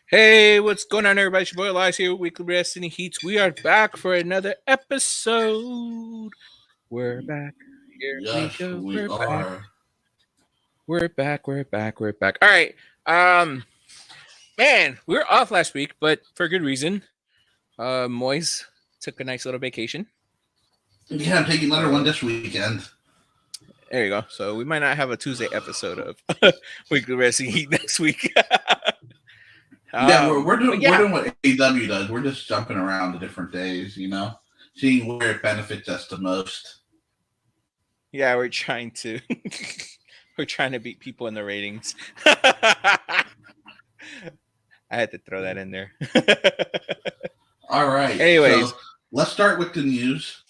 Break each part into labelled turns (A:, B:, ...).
A: Hey, what's going on, everybody? It's your boy Elias here with Weekly Wrestling Heats. We are back for another episode. We're back. Here we
B: Yes,
A: go.
B: we
A: We're back.
B: are.
A: We're back. We're back. We're back. All right. Man, we were off last week, but for good reason. Moise took a nice little vacation.
B: Yeah, I'm taking another one
A: So
B: this weekend.
A: there you go. So we might not have a Tuesday episode of Weekly Wrestling Heat next week.
B: Yeah, we're
A: But
B: doing we're
A: yeah,
B: doing what AEW does. We're just jumping around to different days, seeing where it benefits us the most.
A: yeah, we're trying to we're trying to beat people in the ratings. I had to throw that in there.
B: All right,
A: Anyways,
B: so let's start with the news.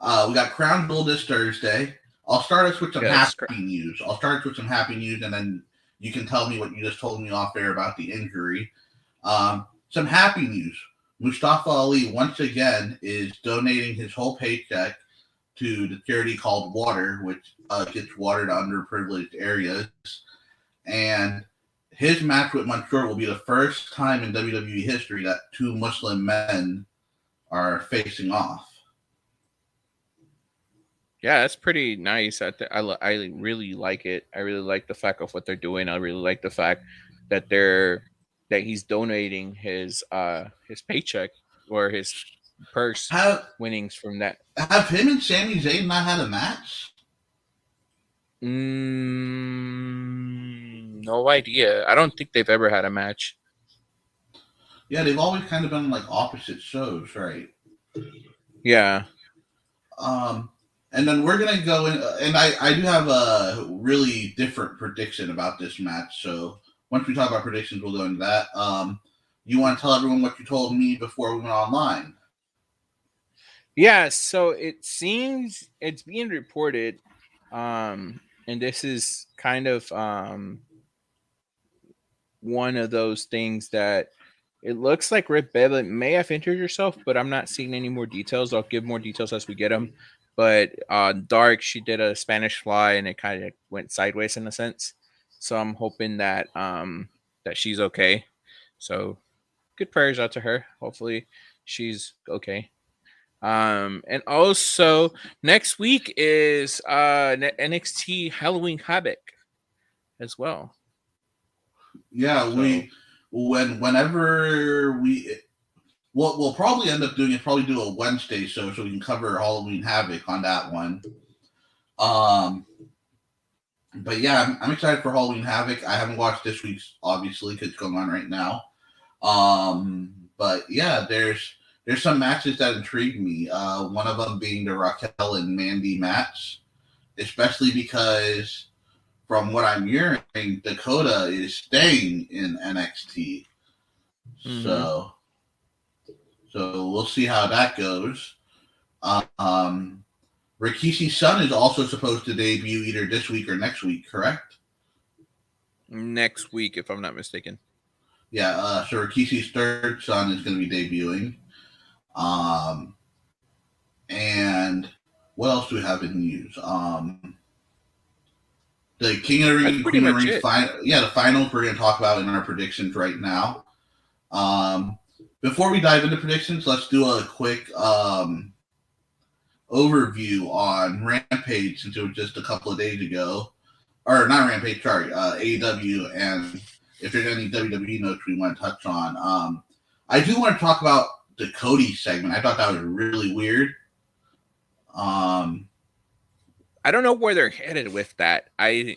B: We got Crown Jewel this Thursday. I'll start us with some
A: yeah,
B: happy news. And then you can tell me what you just told me off air about the injury. Some happy news. Mustafa Ali once again is donating his whole paycheck to the charity called Water, which gets water to underprivileged areas. And his match with Mansoor will be the first time in WWE history that two Muslim men are facing off.
A: yeah, that's pretty nice. I really like it. I really like the fact of what they're doing. I really like the fact that he's donating his paycheck or his purse
B: Have
A: winnings from that.
B: have him and Sami Zayn not had a match?
A: No idea. I don't think they've ever had a match.
B: Yeah, they've always kind of been like opposite shows, right?
A: Yeah.
B: Um, and then we're gonna go in, and I do have a really different prediction about this match. So once we talk about predictions, we'll go into that. You want to tell everyone what you told me before we went online?
A: Yeah, so it seems it's being reported, and this is kind of one of those things that it looks like Rip Beverly may have injured herself, but I'm not seeing any more details. I'll give more details as we get them. But Dark, she did a Spanish fly, and it kind of went sideways in a sense. So I'm hoping that she's okay. So good prayers out to her. Hopefully she's okay. And also next week is NXT Halloween Havoc as well.
B: Yeah,
A: So
B: whenever we what we'll probably end up doing is probably do a Wednesday show so we can cover Halloween Havoc on that one. Um, but yeah, I'm excited for Halloween Havoc. I haven't watched this week's obviously because it's going on right now. But yeah, there's some matches that intrigue me. One of them being the Raquel and Mandy match, especially because from what I'm hearing, Dakota is staying in NXT.
A: mm-hmm.
B: So we'll see how that goes. Um, Rikishi's son is also supposed to debut either this week or next week, correct?
A: Next week, if I'm not mistaken.
B: Yeah, so Rikishi's third son is going to be debuting. Um, and what else do we have in news? The King of the
A: That's
B: Ring,
A: pretty
B: Queen of the
A: much
B: Ring
A: it.
B: final. Yeah, the finals we're going to talk about in our predictions right now. Before we dive into predictions, let's do a quick overview on Rampage since it was just a couple of days ago. Or not Rampage, sorry, AEW, and if there's any WWE notes we want to touch on. I do want to talk about the Cody segment. I thought that was really weird. Um,
A: I don't know where they're headed with that. I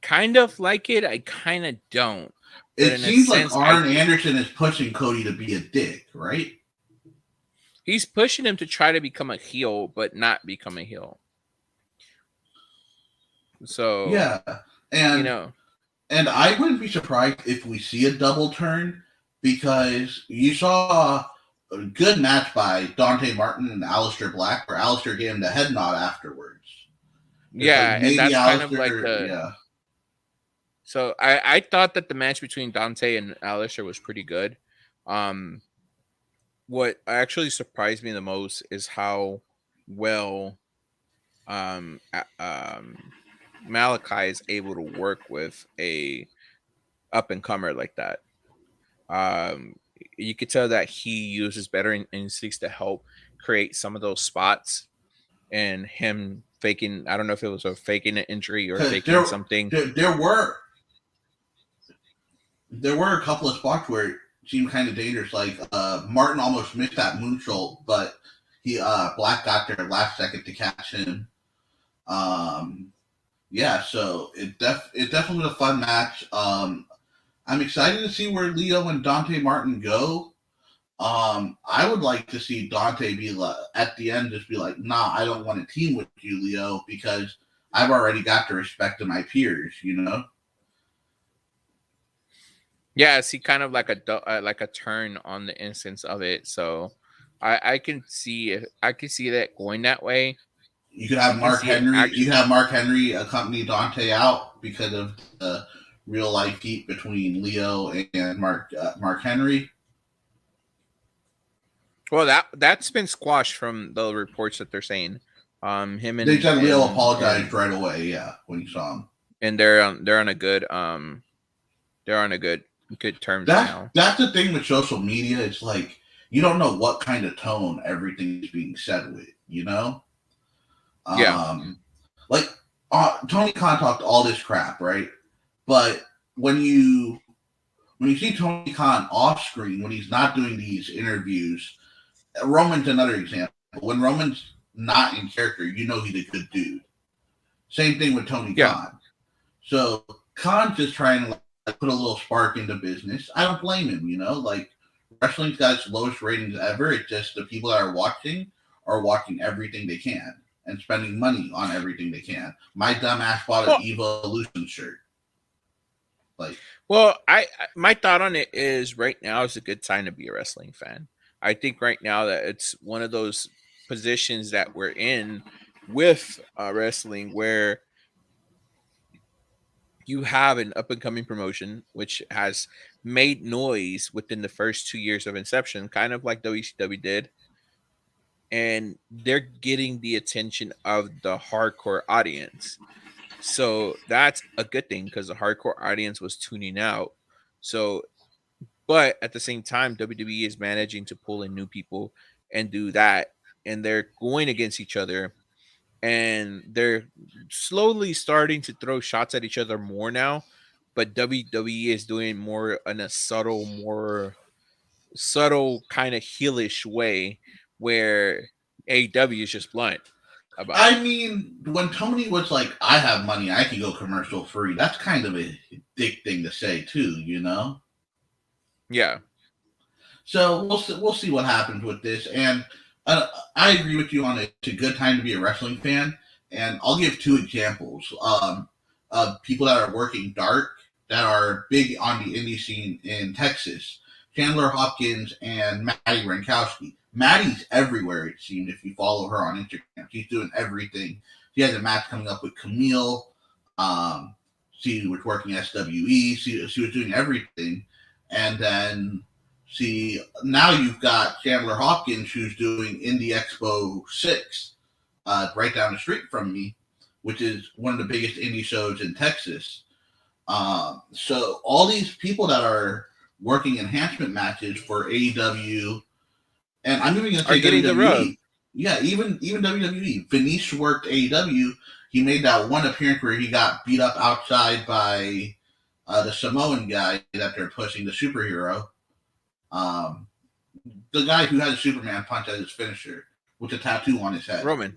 A: kind of like it. I kind of don't. But
B: it
A: in a
B: seems like
A: sense,
B: Arn Anderson is pushing Cody to be a dick, right?
A: he's pushing him to try to become a heel, but not become a heel. So
B: Yeah,
A: you
B: and
A: know,
B: and I wouldn't be surprised if we see a double turn because you saw a good match by Dante Martin and Aleister Black, where Aleister gave him the head nod afterwards. It's like
A: yeah, and
B: maybe
A: that's kind of like
B: Aleister,
A: the.
B: yeah.
A: So I thought that the match between Dante and Alistair was pretty good. Um, what actually surprised me the most is how well um, Malachi is able to work with a up and comer like that. Um, you could tell that he uses better instincts to help create some of those spots, and him faking. I don't know if it was a faking an injury or
B: Because
A: faking something.
B: there were a couple of spots where it seemed kind of dangerous. Like Martin almost missed that moonsault, but he Black got there last second to catch him. Um, yeah, so it definitely was a fun match. I'm excited to see where Leo and Dante Martin go. I would like to see Dante be like, at the end, just be like, "Nah, I don't want to team with you, Leo, because I've already got the respect of my peers." You know.
A: Yeah, I see kind of like a turn on the instance of it. So I can see I can see that going that way.
B: You could
A: I
B: have
A: can
B: Mark
A: see it
B: Henry. You
A: actually.
B: could have Mark Henry accompany Dante out because of the real life heat between Leo and Mark Henry.
A: Well, that's been squashed from the reports that they're saying. Him
B: They
A: and
B: said Leo
A: and
B: apologized
A: and
B: right away. Yeah, when you saw him.
A: and they're on a good they're on a good terms right now.
B: That's the thing with social media. It's like you don't know what kind of tone everything's being said with. You know,
A: Yeah,
B: um, like Tony Khan talked all this crap, right? But when you when you see Tony Khan off screen when he's not doing these interviews, Roman's another example. When Roman's not in character, you know he's a good dude. Same thing with Tony
A: yeah.
B: Khan. So Khan's just trying to like put a little spark into business. I don't blame him. You know, like wrestling's got its lowest ratings ever. It's just the people that are watching everything they can and spending money on everything they can. My dumb ass bought an
A: Well,
B: Evolution shirt. Like,
A: my thought on it is right now is a good time to be a wrestling fan. I think right now that it's one of those positions that we're in with wrestling where you have an up and coming promotion which has made noise within the first 2 years of inception, kind of like WCW did, and they're getting the attention of the hardcore audience. So that's a good thing because the hardcore audience was tuning out. So, but at the same time, WWE is managing to pull in new people and do that, and they're going against each other, and they're slowly starting to throw shots at each other more now. But WWE is doing more in a more subtle kind of heelish way, where AEW is just blunt about it.
B: I mean, when Tony was like, "I have money, I can go commercial free," that's kind of a dick thing to say too, you know.
A: Yeah,
B: So we'll see what happens with this, and I agree with you on it. It's a good time to be a wrestling fan, and I'll give two examples of people that are working dark that are big on the indie scene in Texas. Chandler Hopkins and Maddie Rankowski. Maddie's everywhere, it seemed, if you follow her on Instagram. She's doing everything. She has a match coming up with Camille. Um, she was working SWE. She was doing everything. And then, see, now you've got Chandler Hopkins, who's doing Indie Expo 6 right down the street from me, which is one of the biggest indie shows in Texas. So all these people that are working enhancement matches for AEW, and I'm even going to
A: are
B: say
A: getting the rub.
B: WWE. Yeah, even WWE. Venice worked AEW. He made that one appearance where he got beat up outside by the Samoan guy that they're pushing, the superhero. Um, the guy who had a Superman punch as his finisher with the tattoo on his head.
A: Roman,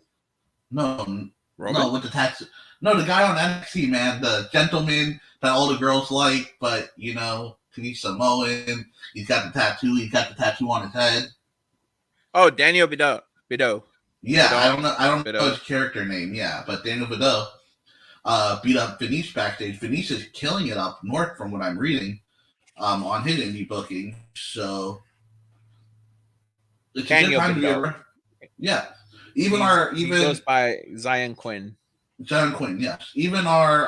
B: No, no,
A: Roman.
B: with the tattoo. No, the guy on NXT, man, the gentleman that all the girls like, but you know, he's Samoan. He's got the tattoo. He's got the tattoo on his head.
A: Oh, Daniel Bido. Bido.
B: Yeah, I
A: Bido.
B: don't know. I don't know
A: Bido.
B: his character name. Yeah, but Daniel Vidal beat up Venice backstage. Venice is killing it up north, from what I'm reading, on his indie booking. So it's a good
A: Daniel
B: time to be
A: Bido.
B: a yeah. Even our
A: He goes
B: even
A: by Zion Quinn.
B: John Quinn, yes. Even our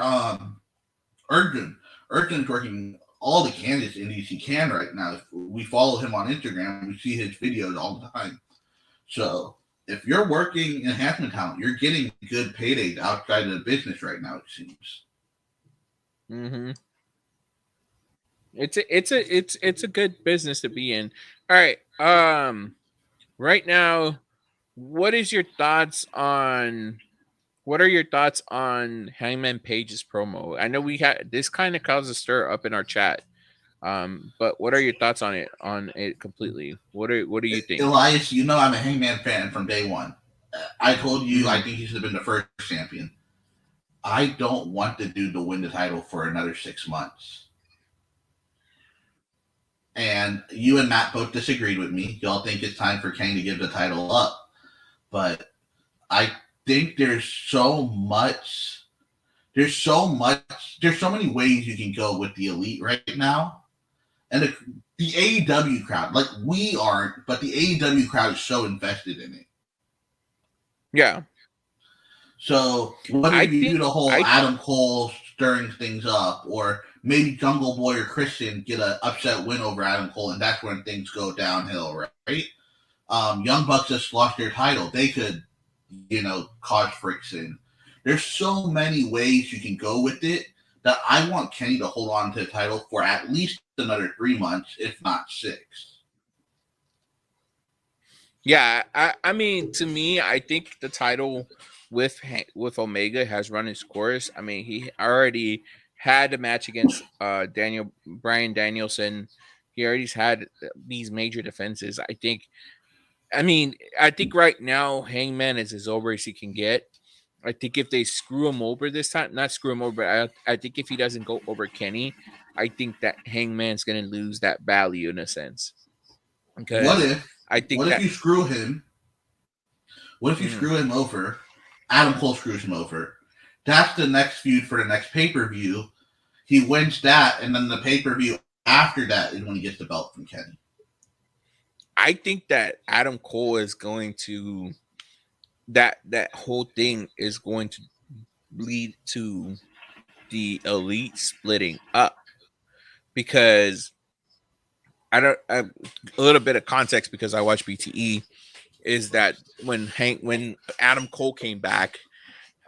B: Urgent. Urgent's working all the Kansas indies he can right now. If we follow him on Instagram, we see his videos all the time. So if you're working enhancement talent, you're getting good paydays outside of the business right now, it seems.
A: Mm-hmm. It's a good business to be in. All right. Right now, what is your thoughts on what are your thoughts on Hangman Page's promo? I know we had this kind of caused a stir up in our chat. But what are your thoughts on it completely? What do you think?
B: Elias, you know I'm a Hangman fan from day one. I told you I
A: Mm-hmm.
B: think he should have been the first champion. I don't want the dude to win the title for another 6 months. And you and Matt both disagreed with me. Y'all think it's time for Kane to give the title up. But I think there's so many ways you can go with the elite right now. And the AEW crowd, like we aren't, but the AEW crowd is so invested in it.
A: Yeah,
B: So whether
A: I
B: you do
A: think
B: the whole
A: I
B: Adam Cole stirring things up, or maybe Jungle Boy or Christian get an upset win over Adam Cole, and that's when things go downhill, right? Young Bucks just lost their title. They could, cause friction. There's so many ways you can go with it that I want Kenny to hold on to the title for at least another 3 months, if not 6.
A: yeah, I mean, to me, I think the title with Omega has run its course. I mean, he already had a match against Daniel Brian Danielson. He already's had these major defenses. I think right now Hangman is as over as he can get. I think if they screw him over this time, not screw him over, but I think if he doesn't go over Kenny, I think that Hangman's gonna lose that value in a sense
B: What
A: because
B: if
A: I think
B: what if
A: that
B: you screw him? What if you
A: mhm.
B: screw him over? Adam Cole screws him over. That's the next feud for the next pay per view. He wins that, and then the pay per view after that is when he gets the belt from Kenny.
A: I think that Adam Cole is going to that whole thing is going to lead to the elite splitting up because a little bit of context because I watch BTE is that when Adam Cole came back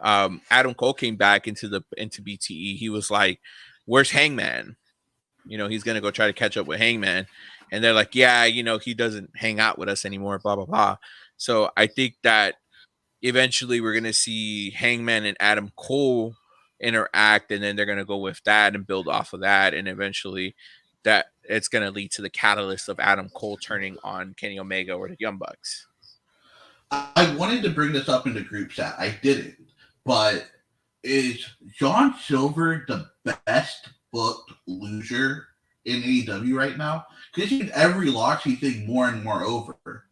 A: into BTE, he was like, "Where's Hangman?" He's gonna go try to catch up with Hangman, and they're like, "Yeah, he doesn't hang out with us anymore." Blah blah blah. So I think that eventually we're gonna see Hangman and Adam Cole interact, and then they're gonna go with that and build off of that, and eventually that it's gonna lead to the catalyst of Adam Cole turning on Kenny Omega or the Young Bucks.
B: I wanted to bring this up in the group chat. I didn't. But is John Silver the best booked loser in AEW right now? Because every loss he's getting more and more over.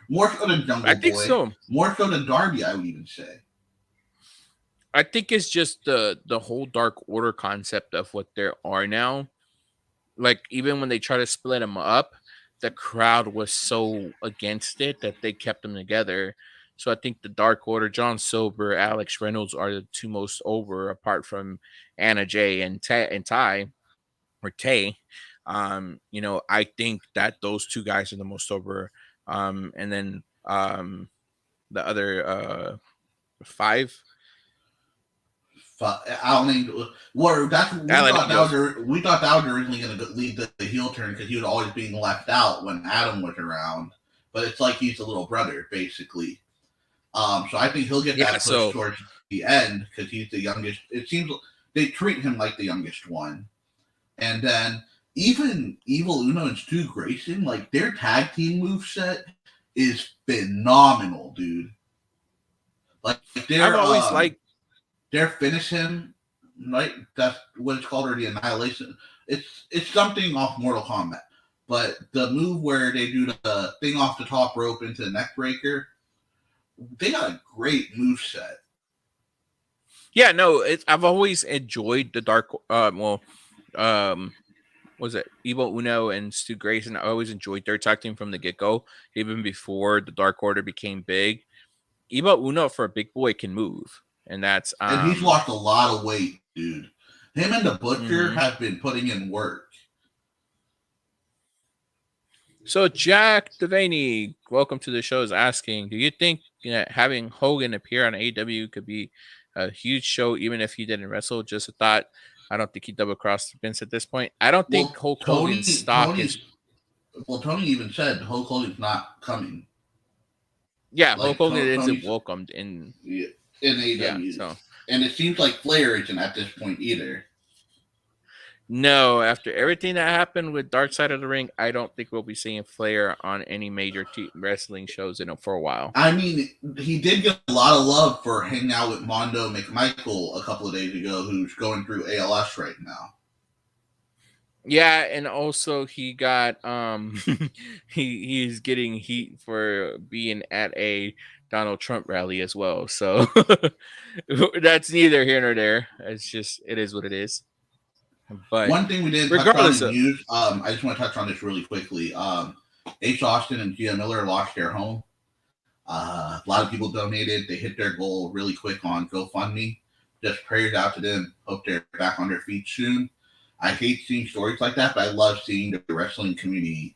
B: More so than
A: I
B: Jungle
A: think
B: Boy.
A: so.
B: More so than Darby, I would even say.
A: I think it's just the whole Dark Order concept of what there are now. Like even when they try to split them up, the crowd was so against it that they kept them together. So I think the Dark Order, John Silver, Alex Reynolds are the two most over, apart from Anna Jay and Ty or Tay. I think that those two guys are the most over. And then the other five,
B: I don't think. Well, that's
A: Alan Angels.
B: we thought that was originally going to lead the heel turn because he was always being left out when Adam was around. But it's like he's a little brother, basically. So I think he'll get
A: Yeah.
B: that push
A: So
B: towards the end because he's the youngest. It seems they treat him like the youngest one. And then even Evil Uno and Stu Grayson, like their tag team move set is phenomenal, dude. Like
A: I've always liked.
B: their finish him, right? That's what it's called, or the annihilation. It's something off Mortal Kombat. But the move where they do the thing off the top rope into the neck breaker, they got a great move set.
A: Yeah, no, I've always enjoyed the dark. Um, was it Evo Uno and Stu Grayson? I always enjoyed their tag team from the get go, even before the Dark Order became big. Evo Uno for a big boy can move, and that's
B: And he's lost a lot of weight, dude. Him and the Butcher
A: mhm.
B: have been putting in work.
A: So Jack Devaney, welcome to the show, is asking, do you think that having Hogan appear on AEW could be a huge show, even if he didn't wrestle? Just a thought. I don't think he double crossed Vince at this point. I don't think
B: Well,
A: Hulk Hogan's stock is.
B: Tony even said Hulk Hogan's not coming.
A: Yeah, Hulk
B: Like
A: Hogan isn't
B: Tony's
A: welcomed in.
B: in
A: Yeah,
B: AEW,
A: so
B: and it seems like Flair isn't at this point either.
A: no, after everything that happened with Dark Side of the Ring, I don't think we'll be seeing Flair on any major wrestling shows for a while.
B: I mean, he did get a lot of love for hanging out with Mondo McMichael a couple of days ago, who's going through ALS right now.
A: Yeah, and also he got he's getting heat for being at a Donald Trump rally as well. So that's neither here nor there. It's just it is what it is. But
B: One thing we didn't touch on
A: regardless
B: in
A: of
B: news, I just want to touch on this really quickly. Ace Austin and Gia Miller lost their home. A lot of people donated. They hit their goal really quick on GoFundMe. Just prayers out to them. Hope they're back on their feet soon. I hate seeing stories like that, but I love seeing the wrestling community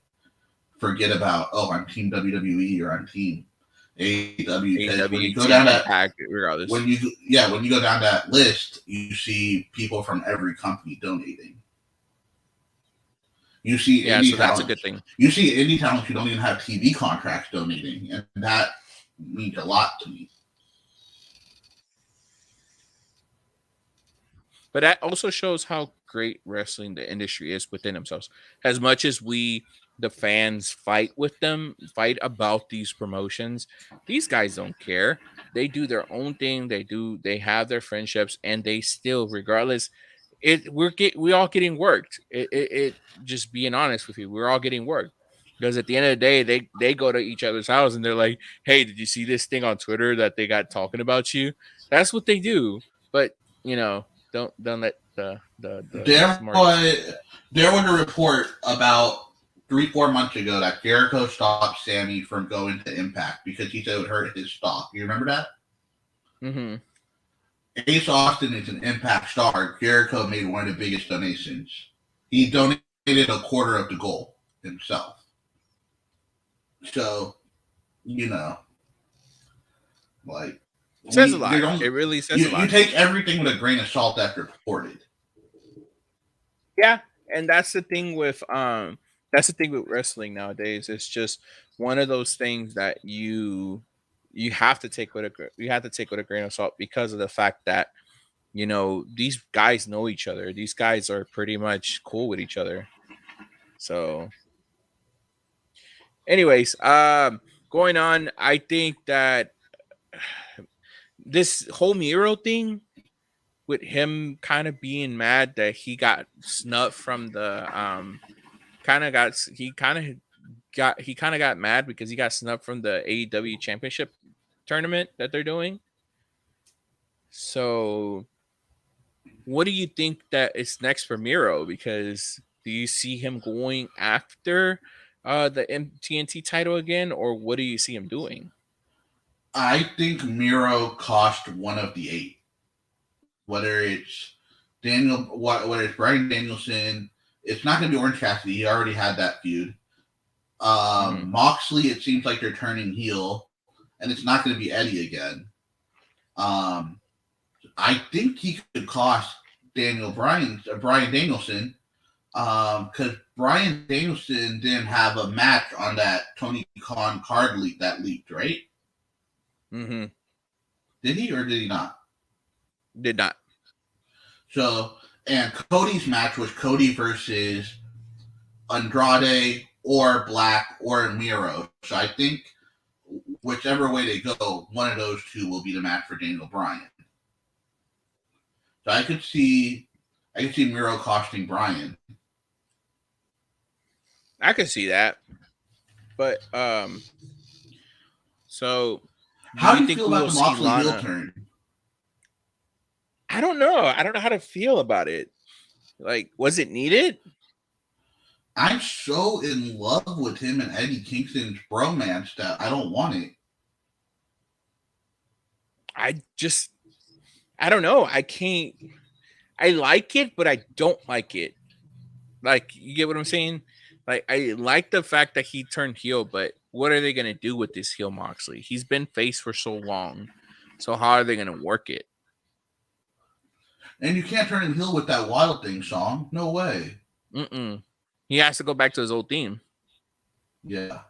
B: forget about, oh, I'm Team WWE or I'm Team AEW. Because when you go down that,
A: regardless,
B: when you go down that list, you see people from every company donating. You see indie
A: so
B: talents.
A: that's a good thing.
B: You see indie talents who don't even have TV contracts donating, and that means a lot to me.
A: But that also shows how great wrestling the industry is within themselves. As much as we, the fans, fight with them, fight about these promotions, these guys don't care. They do their own thing. They have their friendships, and they still, regardless, we all getting worked. It just being honest with you, we're all getting worked. Because at the end of the day, they go to each other's house and they're like, "Hey, did you see this thing on Twitter that they got talking about you?" That's what they do. But don't let
B: There
A: smart.
B: was a report about 3-4 months ago that Jericho stopped Sammy from going to Impact because he said it would hurt his stock. You remember that?
A: Mm-hmm.
B: Ace Austin is an Impact star. Jericho made one of the biggest donations. He donated a quarter of the goal himself. So, like
A: Says a lot. It really says a lot.
B: You take everything with a grain of salt that's reported.
A: Yeah, and that's the thing with wrestling nowadays. It's just one of those things that you have to take with a grain of salt because of the fact that these guys know each other. These guys are pretty much cool with each other. So, anyways, going on, I think that this whole Miro thing with him kind of being mad that he got snubbed from the he kind of got mad because he got snubbed from the AEW championship tournament that they're doing. So what do you think that is next for Miro? Because do you see him going after the TNT title again, or what do you see him doing?
B: I think Miro cost one of the 8. Whether it's whether it's Brian Danielson, it's not going to be Orange Cassidy. He already had that feud. Moxley, it seems like they're turning heel, and it's not going to be Eddie again. I think he could cost Brian Danielson, because Brian Danielson didn't have a match on that Tony Khan card that leaked, right?
A: Mm-hmm.
B: Did he or did he not?
A: Did not.
B: So, and Cody's match was Cody versus Andrade or Black or Miro. So I think whichever way they go, one of those two will be the match for Daniel Bryan. So I could see Miro costing Bryan.
A: I could see that. But so
B: how do you feel about the Moxley heel turn?
A: I don't know. I don't know how to feel about it. Like, was it needed?
B: I'm so in love with him and Eddie Kingston's bromance that I don't want it.
A: I don't know. I like it, but I don't like it. Like, you get what I'm saying? Like, I like the fact that he turned heel, but what are they going to do with this heel Moxley? He's been face for so long. So how are they going to work it?
B: And you can't turn him heel with that Wild Thing song. No way.
A: Mm-mm. He has to go back to his old theme.
B: Yeah.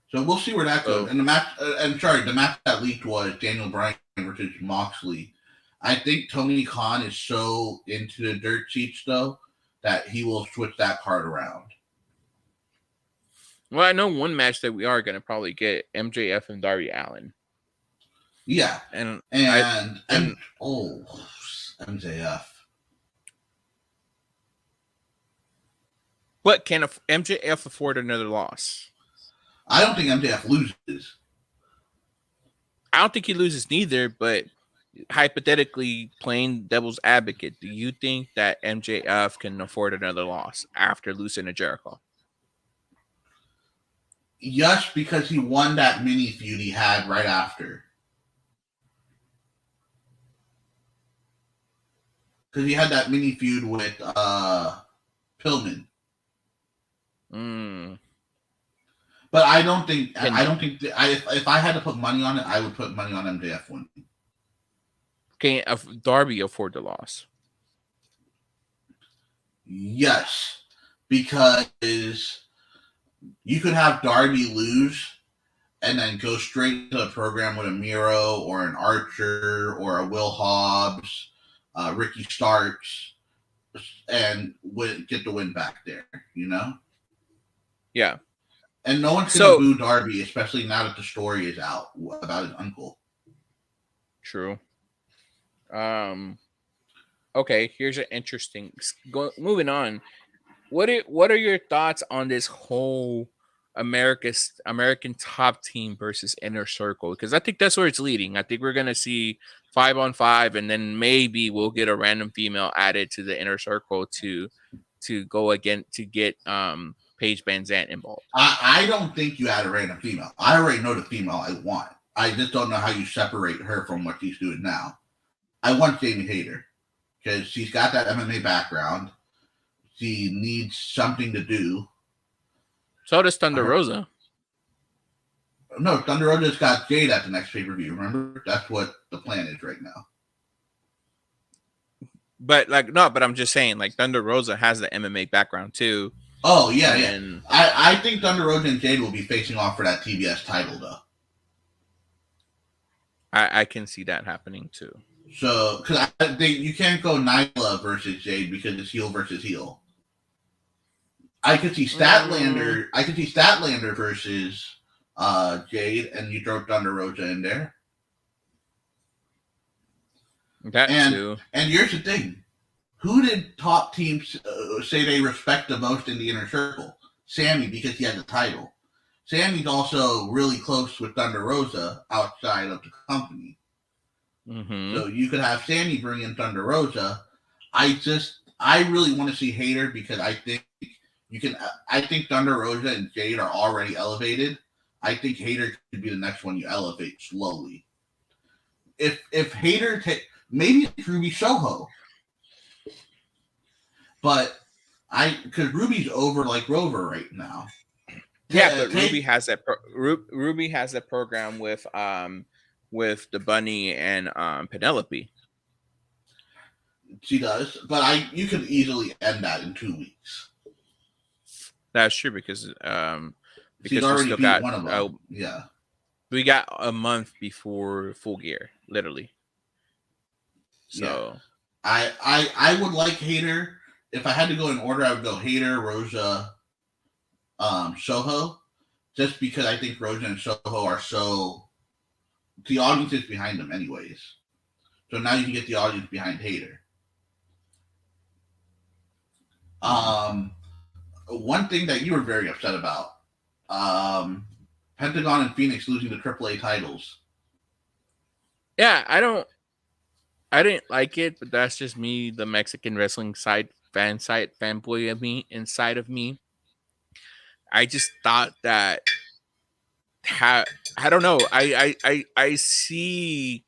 B: So we'll see where that goes.
A: So
B: And the match that leaked was Daniel Bryan versus Moxley. I think Tony Khan is so into the dirt sheets though that he will switch that card around.
A: well, I know one match that we are gonna probably get MJF and Darby Allin.
B: Yeah,
A: And
B: and oh, MJF.
A: but can MJF afford another loss?
B: I don't think MJF loses.
A: I don't think he loses neither, but hypothetically playing devil's advocate, do you think that MJF can afford another loss after losing to Jericho?
B: Yes, because he won that mini feud he had right after. Because he had that mini feud with Pillman.
A: Mm.
B: But I don't think if I had to put money on it, I would put money on MJF winning.
A: Can Darby afford the loss?
B: Yes, because you could have Darby lose and then go straight to the program with a Miro or an Archer or a Will Hobbs, Ricky Starks, and get the win back there, you know?
A: Yeah.
B: And no one's going to boo Darby, especially now that the story is out about his uncle.
A: True. Okay, here's an interesting. Moving on. What are your thoughts on this whole American top team versus inner circle? Because I think that's where it's leading. I think we're gonna see 5-on-5, and then maybe we'll get a random female added to the inner circle to go again to get Paige Van Zandt involved.
B: I don't think you add a random female. I already know the female I want. I just don't know how you separate her from what she's doing now. I want Jamie Hayter because she's got that MMA background. She needs something to do.
A: So does Thunder Rosa.
B: No, Thunder Rosa's got Jade at the next pay-per-view. Remember? That's what the plan is right now.
A: But but I'm just saying, Thunder Rosa has the MMA background too.
B: Oh yeah, yeah. I think Thunder Rosa and Jade will be facing off for that TBS title though.
A: I can see that happening too.
B: So, because you can't go Nyla versus Jade because it's heel versus heel. I could see Statlander. I could see Statlander versus Jade, and you throw Thunder Rosa in there.
A: Too.
B: And here's the thing: who did top teams say they respect the most in the inner circle? Sammy, because he has the title. Sammy's also really close with Thunder Rosa outside of the company.
A: Mm-hmm.
B: So you could have Sammy bring in Thunder Rosa. I really want to see Hayter because I think I think Thunder Rosa and Jade are already elevated. I think Hayter could be the next one you elevate slowly. If Hayter maybe it's Ruby Soho, but because Ruby's over like Rover right now.
A: Yeah, but Ruby has that. Ruby has that program with the Bunny and Penelope.
B: She does, but you could easily end that in 2 weeks.
A: That's true because
B: she's already beat one of them. Yeah,
A: we got a month before Full Gear, literally. So
B: yeah. I would like Hayter. If I had to go in order, I would go Hayter, Rosa, Soho, just because I think Rosa and Soho are the audience is behind them anyways. So now you can get the audience behind Hayter. One thing that you were very upset about, Pentagon and Phoenix losing the AAA titles.
A: Yeah, I didn't like it, but that's just me, the Mexican wrestling fanboy of me, inside of me. I just thought that I don't know. I see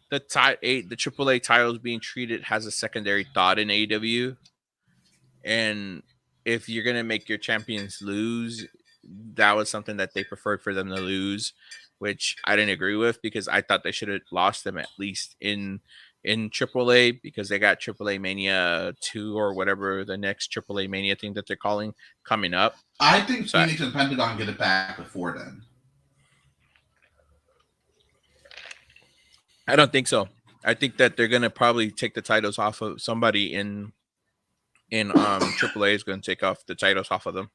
A: the AAA titles being treated as a secondary thought in AEW, and if you're gonna make your champions lose, that was something that they preferred for them to lose, which I didn't agree with because I thought they should have lost them at least in in AAA because they got AAA Mania 2 or whatever the next AAA Mania thing that they're calling coming up.
B: I think
A: So
B: Phoenix and Pentagon get it back before then.
A: I don't think so. I think that they're gonna probably take the titles off of somebody in AAA is going to take off the titles off of them.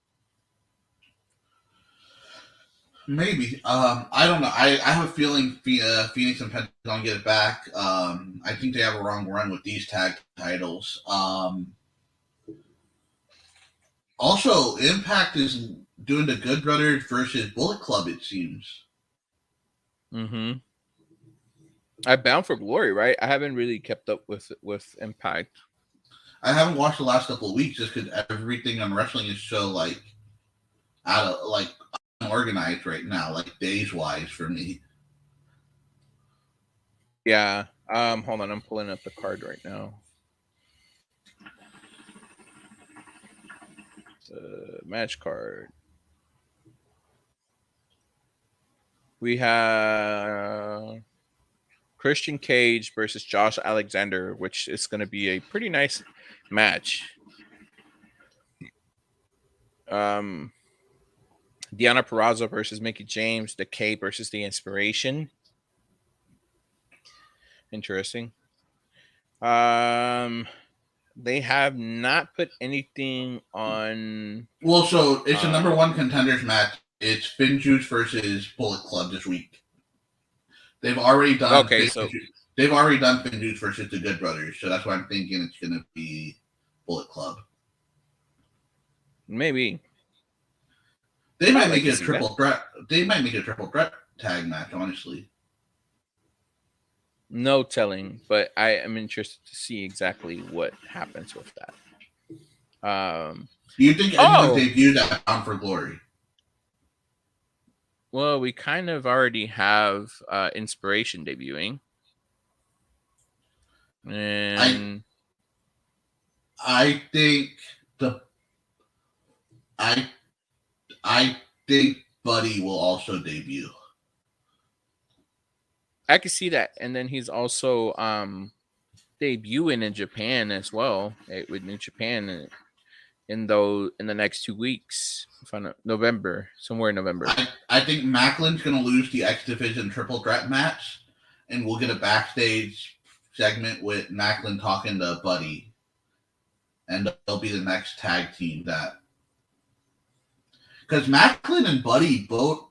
B: Maybe. I don't know. I have a feeling Phoenix and Pentagon get it back. I think they have a wrong run with these tag titles. Also, Impact is doing the Good Brothers versus Bullet Club, it seems.
A: Mm-hmm. I'm Bound for Glory, right? I haven't really kept up with Impact.
B: I haven't watched the last couple of weeks just because everything on wrestling is so like out of like unorganized right now, like days wise for me.
A: Yeah. Hold on, I'm pulling up the card right now. Match card. We have Christian Cage versus Josh Alexander, which is going to be a pretty nice match. Deanna Purrazzo versus Mickey James, the K versus the Inspiration. Interesting. They have not put anything on.
B: Well, so it's a number one contenders match. It's Finjuice versus Bullet Club this week. They've already done.
A: Okay,
B: they've already done Finjuice versus the Good Brothers, so that's why I'm thinking it's going to be Bullet Club.
A: Maybe
B: they might make it a triple threat. They might make it a triple threat tag match. Honestly,
A: no telling, but I am interested to see exactly what happens with that.
B: Do you think anyone debuted at Bound for Glory?
A: Well, we kind of already have Inspiration debuting, and
B: I think I think Buddy will also debut.
A: I can see that, and then he's also debuting in Japan as well. With New Japan in the next 2 weeks, November, somewhere in November.
B: I think Macklin's going to lose the X Division triple threat match, and we'll get a backstage segment with Macklin talking to Buddy, and they'll be the next tag team that. Because Macklin and Buddy both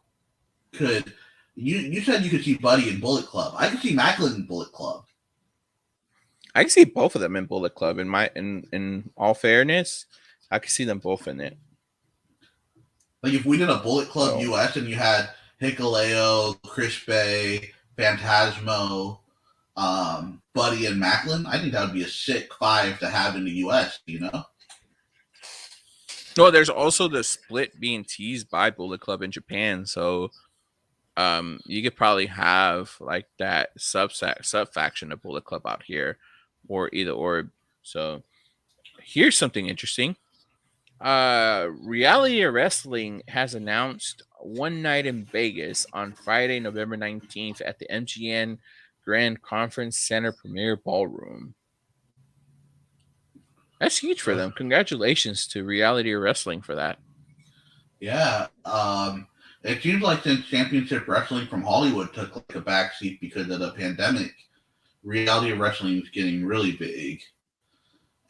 B: could. You said you could see Buddy in Bullet Club. I could see Macklin in Bullet Club.
A: I can see both of them in Bullet Club. In all fairness, I could see them both in it.
B: Like if we did a Bullet Club US and you had Hikuleo, Chris Bay, Phantasmo, Buddy, and Macklin, I think that would be a sick 5 to have in the US. You know.
A: Well, there's also the split being teased by Bullet Club in Japan, so you could probably have like that sub faction of Bullet Club out here, or either or. So here's something interesting. Reality Wrestling has announced one night in Vegas on Friday, November 19th at the MGM Grand Conference Center Premier Ballroom. That's huge for them. Congratulations to Reality Wrestling for that.
B: Yeah. It seems like since Championship Wrestling from Hollywood took like a backseat because of the pandemic, Reality Wrestling is getting really big.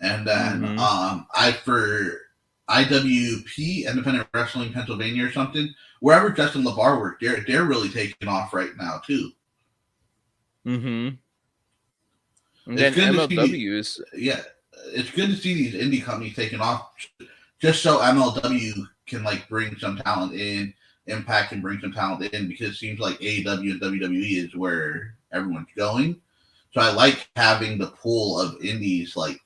B: And then for IWP, Independent Wrestling Pennsylvania or something, wherever Justin LeBar worked, they're really taking off right now too.
A: Mm-hmm. And then MLW is
B: it's good to see these indie companies taking off, just so MLW can like bring some talent in, Impact can bring some talent in, because it seems like AEW and WWE is where everyone's going. So I like having the pool of indies like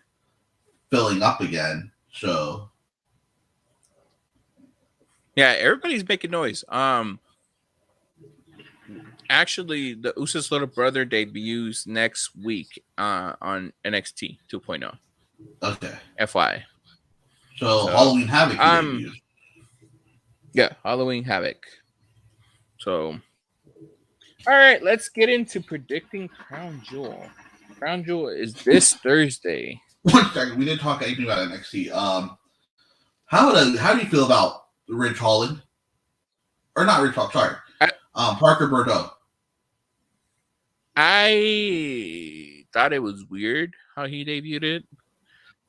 B: filling up again. So
A: yeah, everybody's making noise. Actually, the Usos' little brother debuts next week on NXT 2.0.
B: Okay.
A: FY.
B: So Halloween Havoc debuts.
A: Yeah, Halloween Havoc. So, all right, let's get into predicting Crown Jewel. Crown Jewel is this Thursday.
B: One second, we didn't talk anything about NXT. How do you feel about Ridge Holland? Or not Ridge Holland, sorry.
A: I,
B: Parker Bordeaux.
A: I thought it was weird how he debuted it.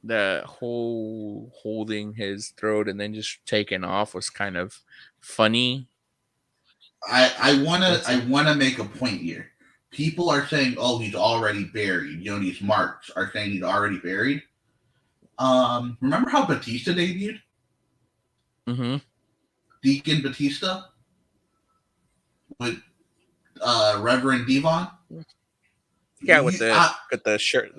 A: The whole holding his throat and then just taking off was kind of funny.
B: I wanna make a point here. People are saying, "Oh, he's already buried." You know, these marks are saying he's already buried. Remember how Batista debuted?
A: Mm-hmm.
B: Deacon Batista with Reverend Devon.
A: Yeah, with the shirt,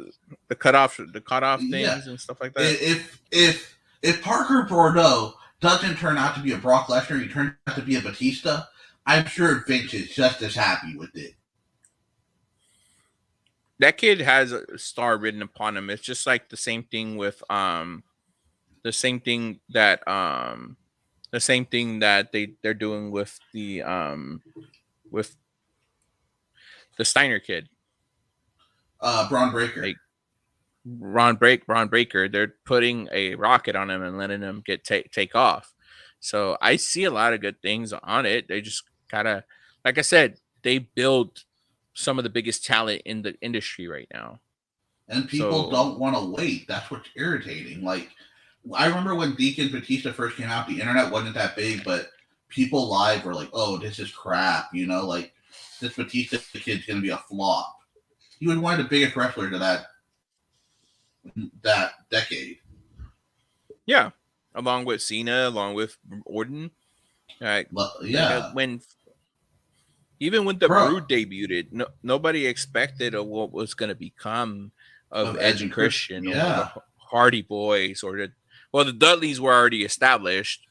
A: the cutoff
B: Yeah.
A: things and stuff like that.
B: If Parker Bordeaux doesn't turn out to be a Brock Lesnar, he turns out to be a Batista, I'm sure Vince is just as happy with it.
A: That kid has a star written upon him. It's just like the same thing with the same thing that they're doing with the Steiner kid.
B: Braun Breaker.
A: Like Braun Breaker, they're putting a rocket on him and letting him take off. So I see a lot of good things on it. They just gotta, like I said, they build some of the biggest talent in the industry right now.
B: And people don't want to wait. That's what's irritating. Like, I remember when Deacon Batista first came out, the internet wasn't that big, but people live were like, "Oh, this is crap," you know, like this Batista kid's gonna be a flop. He was one of the biggest wrestlers of that decade.
A: Yeah, along with Cena, along with Orton.
B: Yeah.
A: When even when the Brood debuted, nobody expected what was going to become of Edge and Christian, or the Hardy Boys, or the Dudleys were already established,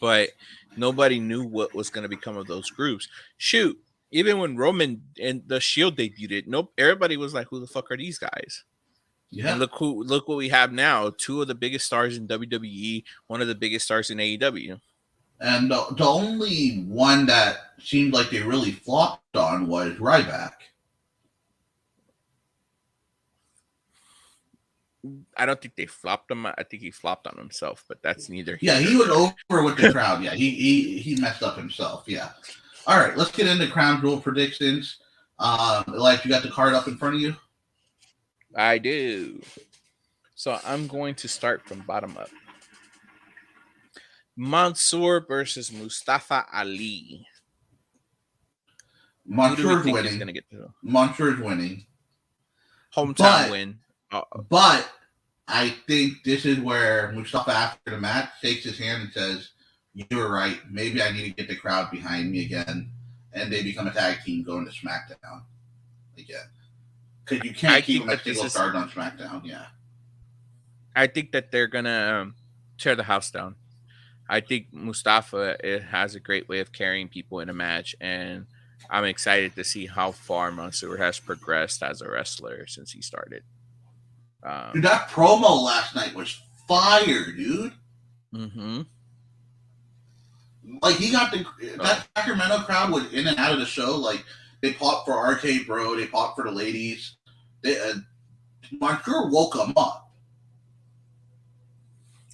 A: but nobody knew what was going to become of those groups. Shoot, even when Roman and the Shield debuted, everybody was like, "Who the fuck are these guys?" Yeah. And look what we have now. Two of the biggest stars in WWE, one of the biggest stars in AEW.
B: And the only one that seemed like they really flopped on was Ryback.
A: I don't think they flopped him. I think he flopped on himself, but that's neither.
B: Yeah, he went over with the crowd. Yeah, he messed up himself. Yeah. All right, let's get into Crown Jewel predictions. Elijah, you got the card up in front of you?
A: I do. So I'm going to start from bottom up. Mansoor versus Mustafa Ali.
B: Mansoor's winning. Mansoor's winning.
A: Hometown win.
B: But I think this is where Mustafa, after the match, shakes his hand and says, "You were right. Maybe I need to get the crowd behind me again." And they become a tag team going to SmackDown again. Because you can't keep them as single stars on SmackDown. Yeah.
A: I think that they're going to tear the house down. I think Mustafa has a great way of carrying people in a match, and I'm excited to see how far Mansoor has progressed as a wrestler since he started.
B: Dude, that promo last night was fire, dude.
A: Mm-hmm.
B: Like, he got that Sacramento crowd was in and out of the show. Like, they popped for RK Bro, they popped for the ladies. Mansoor woke them up.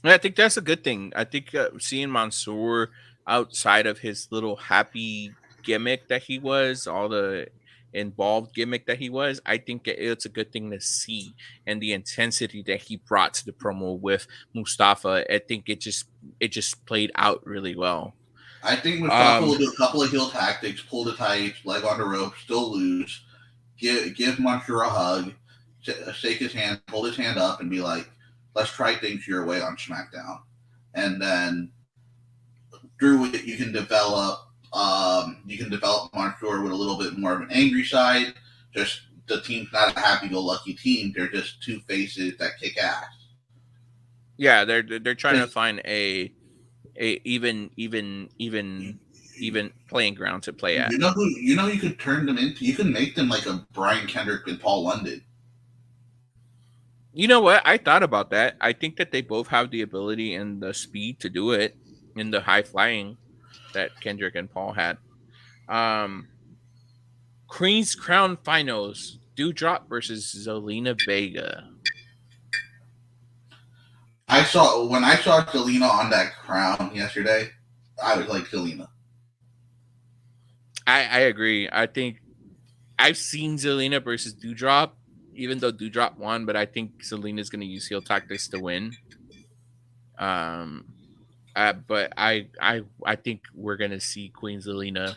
A: I think that's a good thing. I think seeing Mansoor outside of his little happy gimmick that he was, all the involved gimmick that he was, I think it's a good thing to see, and the intensity that he brought to the promo with Mustafa, I think it just played out really well.
B: I think Mustafa will do a couple of heel tactics, pull the tights, leg on the rope, still lose, give Mansoor a hug, shake his hand, hold his hand up, and be like, "Let's try things your way on SmackDown." And then through it, you can develop Mansoor with a little bit more of an angry side. Just the team's not a happy-go-lucky team; they're just two faces that kick ass.
A: Yeah, they're trying to find a even playing ground to play at.
B: You know you could turn them into. You can make them like a Brian Kendrick and Paul London.
A: You know what? I thought about that. I think that they both have the ability and the speed to do it in the high flying that Kendrick and Paul had. Queen's Crown Finals. Dewdrop versus Zelina Vega.
B: When I saw Zelina on that crown yesterday, I was like Zelina.
A: I agree. I think I've seen Zelina versus Dewdrop, even though Dewdrop won, but I think Zelina's going to use heel tactics to win. Um, but I think we're going to see Queen Zelina.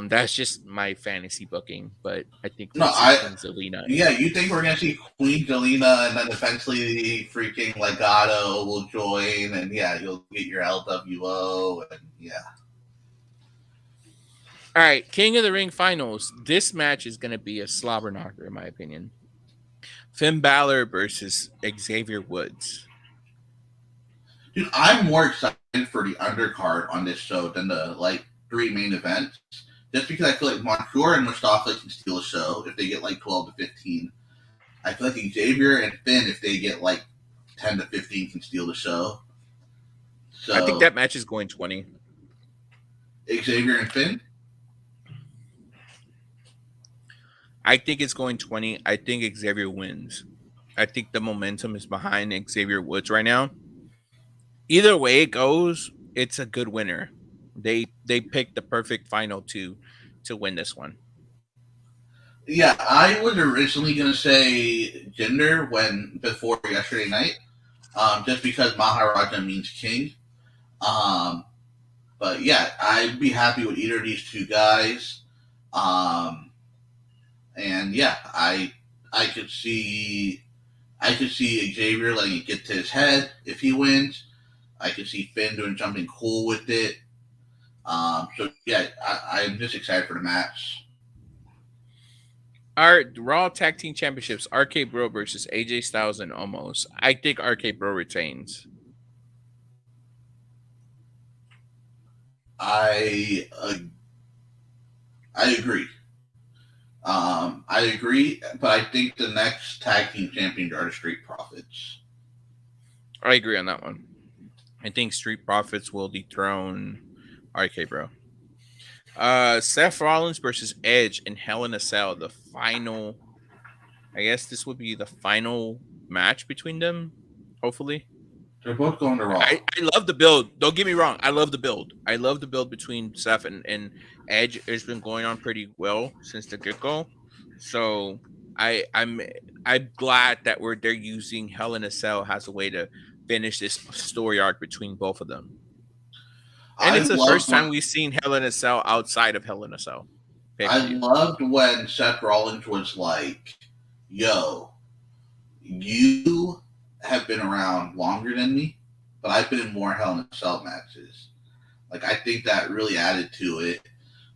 A: That's just my fantasy booking, but I think
B: No,
A: we'll see Queen Zelina.
B: yeah, you think we're gonna see Queen Zelina and then eventually freaking Legato will join and yeah, you'll get your LWO and yeah.
A: All right, King of the Ring finals. This match is going to be a slobber knocker, in my opinion. Finn Balor versus Xavier Woods.
B: Dude, I'm more excited for the undercard on this show than the like 3 main events. Just because I feel like Montreal and Mustafa can steal a show if they get like 12 to 15. I feel like Xavier and Finn, if they get like 10 to 15, can steal the show.
A: I think
B: So
A: that match is going 20.
B: Xavier and Finn.
A: I think it's going 20. I think Xavier wins. I think the momentum is behind Xavier Woods right now. Either way it goes, it's a good winner. They picked the perfect final to win this one.
B: Yeah, I was originally gonna say gender when before yesterday night, just because Maharaja means king. Um, but yeah, I'd be happy with either of these two guys. Um, and yeah, I could see I could see Xavier letting it get to his head if he wins. I could see Finn doing something cool with it. So yeah, I'm just excited for the match.
A: Our Raw Tag Team Championships, RK Bro versus AJ Styles and Omos. I think RK Bro retains.
B: I uh, I agree. I agree, but I think the next tag team champions are the Street Profits.
A: I agree on that one. I think Street Profits will dethrone RK Bro. Seth Rollins versus Edge in Hell in a Cell, the final. I guess this would be the final match between them. Hopefully,
B: They're both going to Raw.
A: I love the build. Don't get me wrong. I love the build. I love the build between Seth and Edge. It's been going on pretty well since the get go. So I'm I'm glad that they're using Hell in a Cell as a way to finish this story arc between both of them. And
B: I
A: it's the
B: loved
A: first
B: when
A: time we've seen Hell in a Cell outside of Hell in a Cell pay per
B: I
A: view.
B: loved when Seth Rollins was like, "Yo, you have been around longer than me, but I've been in more Hell in a Cell matches." Like I think that really added to it.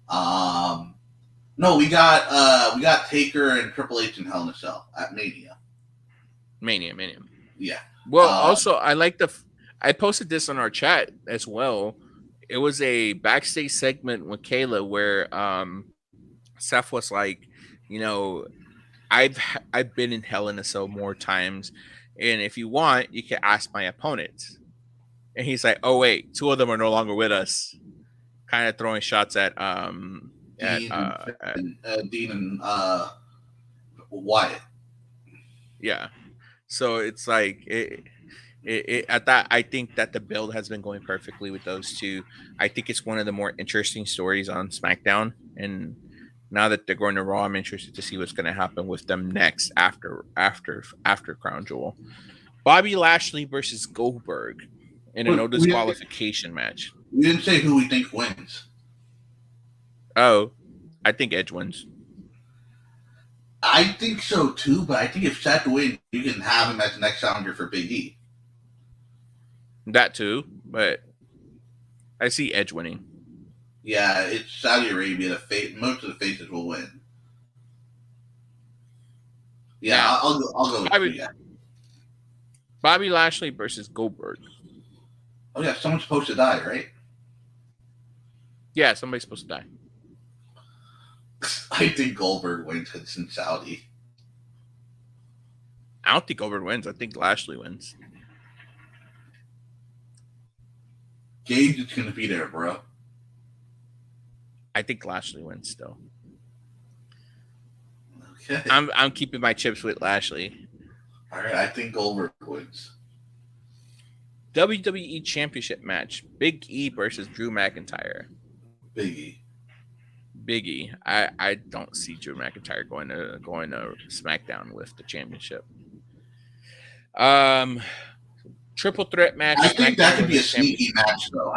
B: Um, no, we got Taker and Triple H in Hell in a Cell at Mania.
A: Mania.
B: Yeah.
A: Well,
B: Uh,
A: also I like I posted this on our chat as well. It was a backstage segment with Kayla where Seth was like, you know, I've been in Hell in a Cell more times, and if you want, you can ask my opponents. And he's like, oh wait, two of them are no longer with us. Kind of throwing shots at
B: Dean and Wyatt.
A: yeah. So it's like I think that the build has been going perfectly with those two. I think it's one of the more interesting stories on SmackDown, and now that they're going to Raw, I'm interested to see what's going to happen with them next after Crown Jewel. Bobby Lashley versus Goldberg in a no
B: But
A: disqualification match.
B: we didn't say who we think wins.
A: Oh, I think Edge wins.
B: I think so too, but I think if Seth wins, you can have him as the next challenger for Big E.
A: That too, but I see Edge winning.
B: Yeah, it's Saudi Arabia. Most of the faces will win. Yeah,
A: Now,
B: I'll go with you.
A: Bobby,
B: Yeah.
A: Bobby Lashley versus Goldberg.
B: Oh yeah, someone's supposed to die, right?
A: Yeah, somebody's supposed to die.
B: I think Goldberg wins because it's in Saudi.
A: I don't think Goldberg wins. I think Lashley wins.
B: Gage is gonna be there, bro.
A: I think Lashley wins still.
B: Okay.
A: I'm keeping my chips with Lashley.
B: All right. I think Goldberg wins.
A: WWE Championship match: Big E versus Drew McIntyre.
B: Biggie.
A: Big E. I don't see Drew McIntyre going to SmackDown with the championship. Um, triple threat
B: I
A: match:
B: think that
A: SmackDown
B: could be a
A: Women's
B: sneaky
A: Championship.
B: match, though.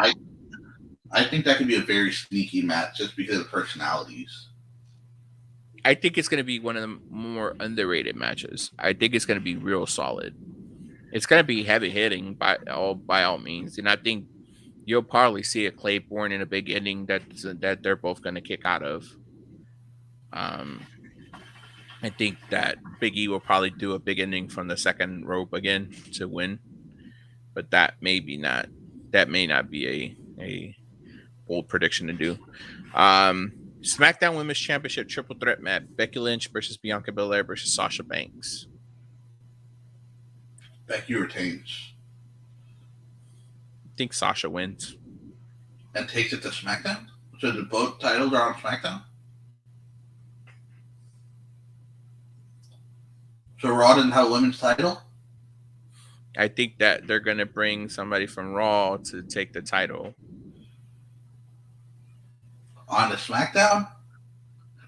B: I think that could be a very sneaky match just because of personalities.
A: I think it's going to be one of the more underrated matches. I think it's going to be real solid. It's going to be heavy hitting by all means, and I think you'll probably see a Claymore in a big ending that they're both going to kick out of. Um, I think that Big E will probably do a big ending from the second rope again to win, but that may not be a bold prediction to do. SmackDown Women's Championship triple threat match: Becky Lynch versus Bianca Belair versus Sasha Banks.
B: Becky retains
A: I think Sasha wins.
B: and takes it to SmackDown. So the both titles are on SmackDown. So Raw didn't have a women's title
A: I think that they're gonna bring somebody from Raw to take the title.
B: on the SmackDown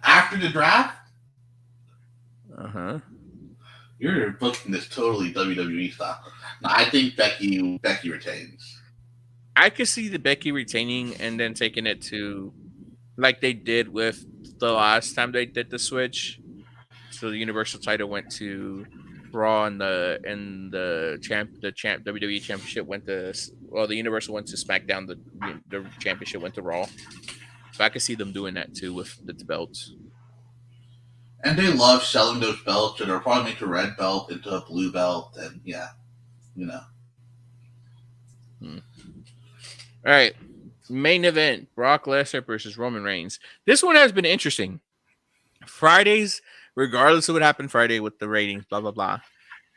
B: after the draft.
A: Uh huh.
B: You're booking this totally WWE style. No, I think Becky retains.
A: I could see the Becky retaining and then taking it to like they did with the last time they did the switch. So the Universal title went to Raw, and the champ WWE Championship went to the Universal went to SmackDown. The championship went to Raw. So I could see them doing that too with the belts.
B: And they love selling those belts, so they'll probably make a red belt into a blue belt, and yeah, you know.
A: Hmm. All right. Main event: Brock Lesnar versus Roman Reigns. This one has been interesting. Fridays, regardless of what happened Friday with the ratings, blah blah blah.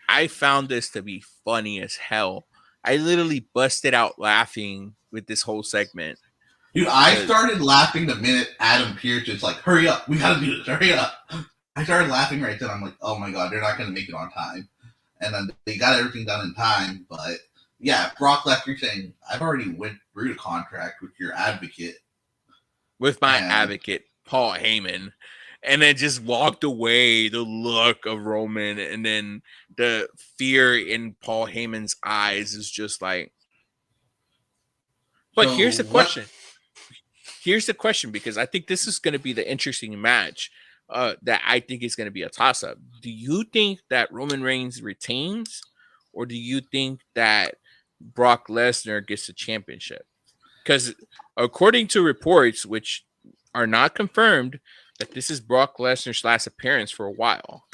A: I found this to be funny as hell. I literally busted out laughing with this whole segment.
B: Dude, I
A: 'Cause
B: started laughing the minute Adam Pearce is like, "Hurry up, we gotta do this, hurry up." I started laughing right then. I'm like, "Oh my god, they're not gonna make it on time," and then they got everything done in time. But yeah, Brock Lesnar saying, "I've already went through the contract with your advocate,"
A: with my
B: and
A: advocate, Paul Heyman, and then just walked away. The look of Roman, and then the fear in Paul Heyman's eyes is just like. But
B: so
A: here's the
B: what?
A: question. Here's the question, because I think this is going to be the interesting match. That I think is going to be a toss up. Do you think that Roman Reigns retains, or do you think that Brock Lesnar gets the championship? Because according to reports, which are not confirmed, that this is Brock Lesnar's last appearance for a while,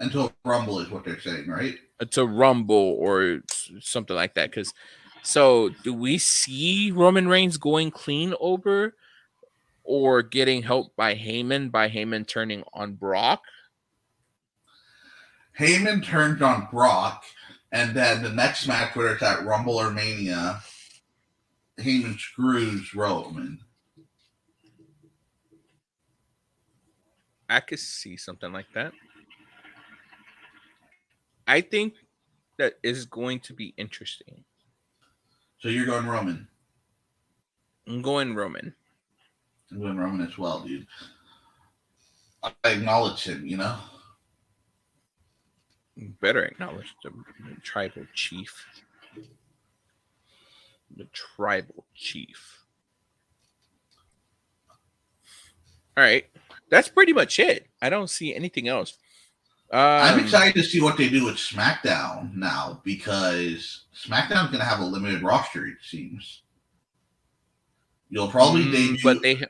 B: Until Rumble is what they're saying, right?
A: to Rumble or something like that. Because so, do we see Roman Reigns going clean over, or getting helped by Heyman? By Heyman turning on Brock?
B: Heyman turned on Brock, and then the next match, whether it's at Rumble or Mania, Heyman screws Roman.
A: I could see something like that. I think that is going to be interesting.
B: So you're going Roman.
A: I'm going Roman.
B: I'm going Roman as well, dude. I acknowledge him, you know?
A: Better acknowledge the tribal chief. The tribal chief. All right. That's pretty much it. I don't see anything else.
B: I'm excited to see what they do with SmackDown now because SmackDown's going to have a limited roster, it seems. You'll probably debut.
A: But they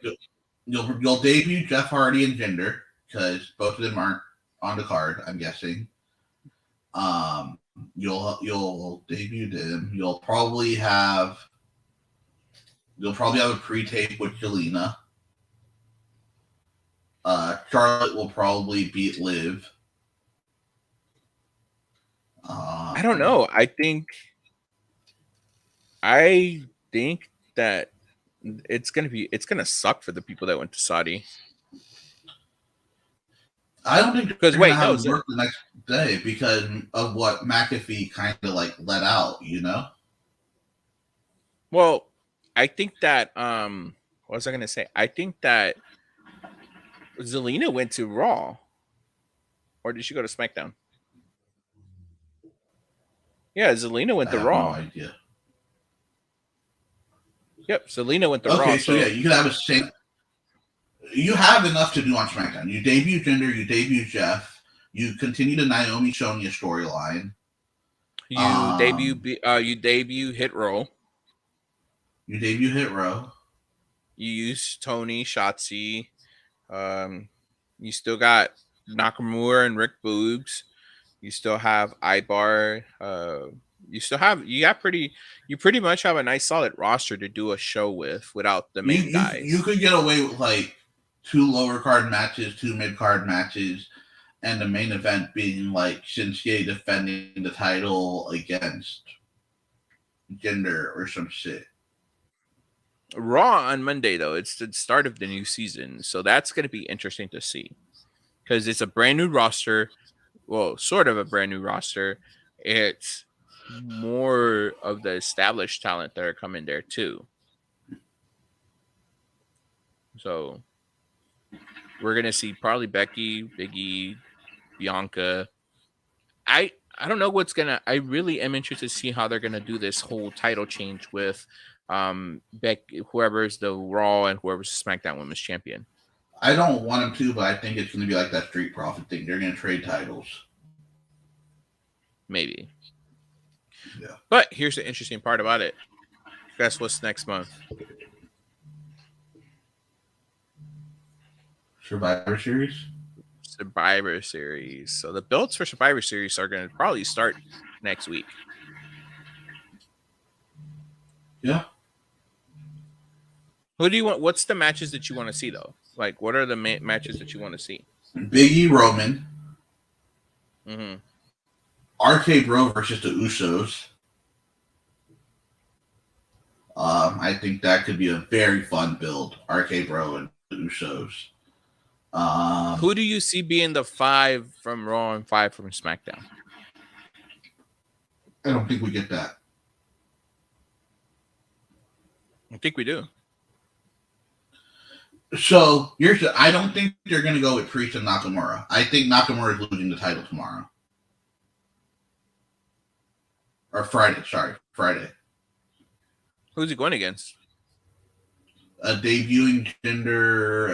B: You'll debut Jeff Hardy and Jinder because both of them aren't on the card. I'm guessing. You'll debut them. You'll probably have a pre-tape with Jelena. Charlotte will probably beat Liv.
A: I don't know. I think that it's gonna suck for the people that went to Saudi.
B: I don't think
A: Because
B: they're gonna
A: wait,
B: have
A: no,
B: him work the next day because of what McAfee kind of like let out. You know,
A: well, I think that what was I gonna say? I think that Zelina went to Raw, or did she go to SmackDown? Yeah, Zelina
B: I
A: went to
B: have no
A: Raw.
B: idea.
A: Yep, Zelina went to Raw.
B: Okay, so yeah,
A: So
B: you could have a same. You have enough to do on SmackDown. You debut Jinder, you debut Jeff, you continue the Naomi Sonya storyline. Um,
A: you debut Hit Row.
B: you debut Hit Row.
A: You use Tony, Shotzi. Um, you still got Nakamura and Rick Boogs. You still have Ibar. You pretty much have a nice solid roster to do a show with without the
B: You
A: main
B: you
A: guys.
B: could get away with like two lower card matches, two mid card matches, and the main event being like Shinsuke defending the title against Jinder or some shit.
A: Raw on Monday though, it's the start of the new season, so that's going to be interesting to see because it's a brand new roster. Well, sort of a brand new roster. It's more of the established talent that are coming there too. So we're gonna see probably Becky, Biggie, Bianca. I don't know what's gonna. I really am interested to see how they're gonna do this whole title change with whoever's the Raw and whoever's the SmackDown Women's Champion.
B: I don't want him to, but I think it's going to be like that Street Profit thing. They're going to trade titles.
A: Maybe.
B: Yeah.
A: But here's the interesting part about it. Guess what's next month?
B: Survivor Series?
A: Survivor Series. So the builds for Survivor Series are going to probably start next week.
B: Yeah.
A: Who do you want? What's the matches that you want to see though? Like, what are the matches that you want to see?
B: Biggie Roman.
A: Mm-hmm.
B: RK Bro versus the Usos. I think that could be a very fun build. RK Bro and the Usos.
A: Who do you see being the 5 from Raw and 5 from SmackDown?
B: I don't think we get that.
A: I think we do.
B: So I don't think they're going to go with Priest and Nakamura. I think Nakamura is losing the title tomorrow. Or Friday, sorry. Friday.
A: Who's he going against?
B: Debuting Jinder,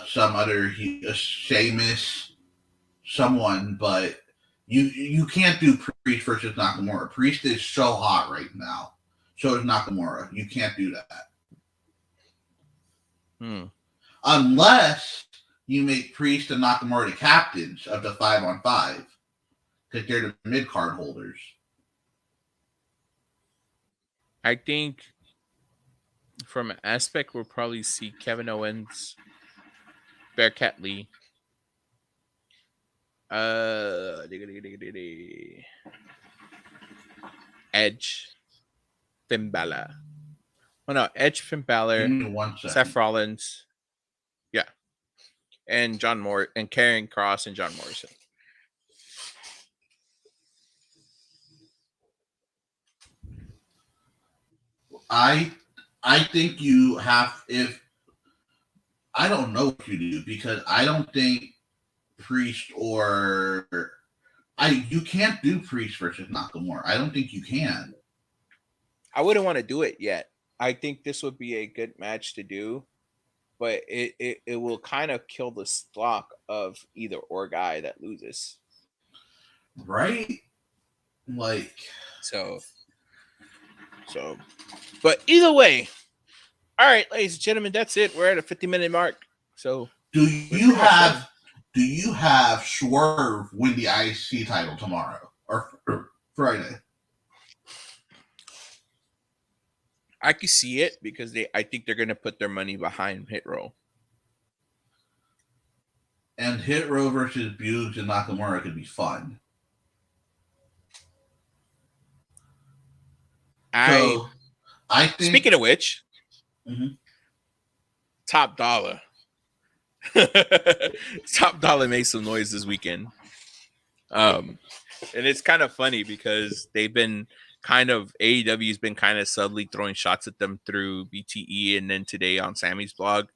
B: some other Sheamus, someone, but you can't do Priest versus Nakamura. Priest is so hot right now. So is Nakamura. You can't do that. Unless you make Priest and Nakamura the captains of the 5-on-5, because they're the mid card holders.
A: I think from an aspect, we'll probably see Kevin Owens, Bearcat Lee, Edge, Finn Balor. Oh no, Edge, Finn
B: Give
A: Balor,
B: me 1 second.
A: Seth Rollins, yeah, and Karrion Kross and John Morrison.
B: I think you have if I don't know what you do because I don't think Priest or you can't do Priest versus Nakamura. I don't think you can.
A: I wouldn't want to do it yet. I think this would be a good match to do, but it will kind of kill the stock of either or guy that loses.
B: Right? Like
A: so but either way, all right, ladies and gentlemen, that's it. We're at a 50-minute mark. So
B: do you have Swerve win the IC title tomorrow or Friday?
A: I can see it because I think they're gonna put their money behind Hit Row.
B: And Hit Row versus Buggs and Nakamura could be fun. So I think.
A: Speaking of which, Top Dollar Top Dollar made some noise this weekend. Um, and it's kind of funny because they've been kind of AEW's been kind of subtly throwing shots at them through BTE and then today on Sammy's blog.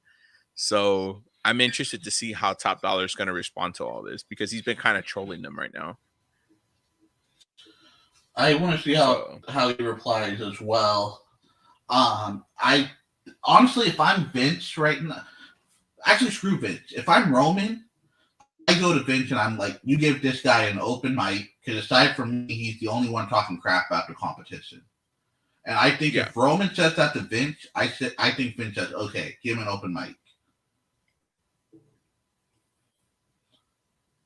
A: So I'm interested to see how Top Dollar is going to respond to all this because he's been kind of trolling them right now.
B: I want to see
A: So
B: how he replies as well. I honestly, if I'm Vince right now, actually screw Vince. If I'm Roman, I go to Vince and I'm like, you give this guy an open mic because aside from me, he's the only one talking crap about the competition. And I think
A: yeah,
B: if Roman says that to Vince, I think Vince says, okay, give him an open mic.